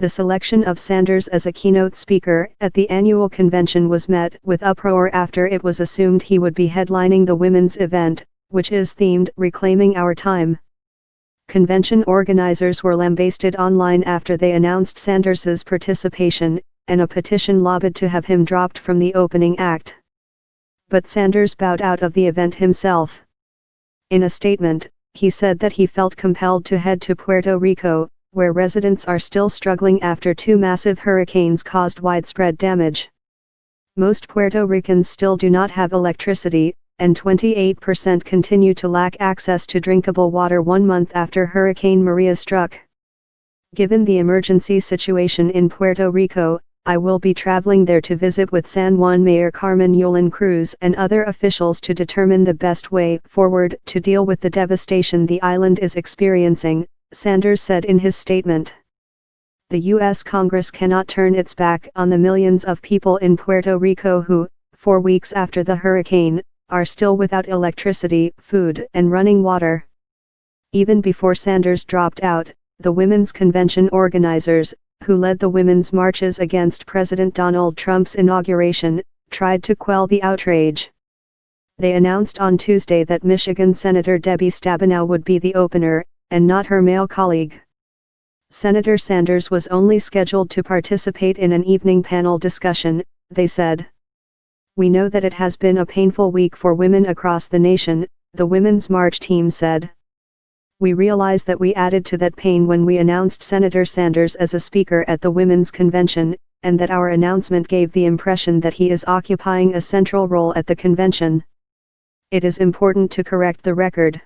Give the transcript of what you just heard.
The selection of Sanders as a keynote speaker at the annual convention was met with uproar after it was assumed he would be headlining the women's event, which is themed "Reclaiming Our Time." Convention organizers were lambasted online after they announced Sanders's participation, and a petition lobbied to have him dropped from the opening act. But Sanders bowed out of the event himself. In a statement, he said that he felt compelled to head to Puerto Rico, where residents are still struggling after two massive hurricanes caused widespread damage. Most Puerto Ricans still do not have electricity, and 28% continue to lack access to drinkable water 1 month after Hurricane Maria struck. Given the emergency situation in Puerto Rico, I will be traveling there to visit with San Juan Mayor Carmen Yulín Cruz and other officials to determine the best way forward to deal with the devastation the island is experiencing, Sanders said in his statement. The U.S. Congress cannot turn its back on the millions of people in Puerto Rico who, 4 weeks after the hurricane, are still without electricity, food, and running water. Even before Sanders dropped out, the women's convention organizers, who led the women's marches against President Donald Trump's inauguration, tried to quell the outrage. They announced on Tuesday that Michigan Senator Debbie Stabenow would be the opener, and not her male colleague. Senator Sanders was only scheduled to participate in an evening panel discussion, they said. We know that it has been a painful week for women across the nation, the Women's March team said. We realize that we added to that pain when we announced Senator Sanders as a speaker at the Women's Convention, and that our announcement gave the impression that he is occupying a central role at the convention. It is important to correct the record.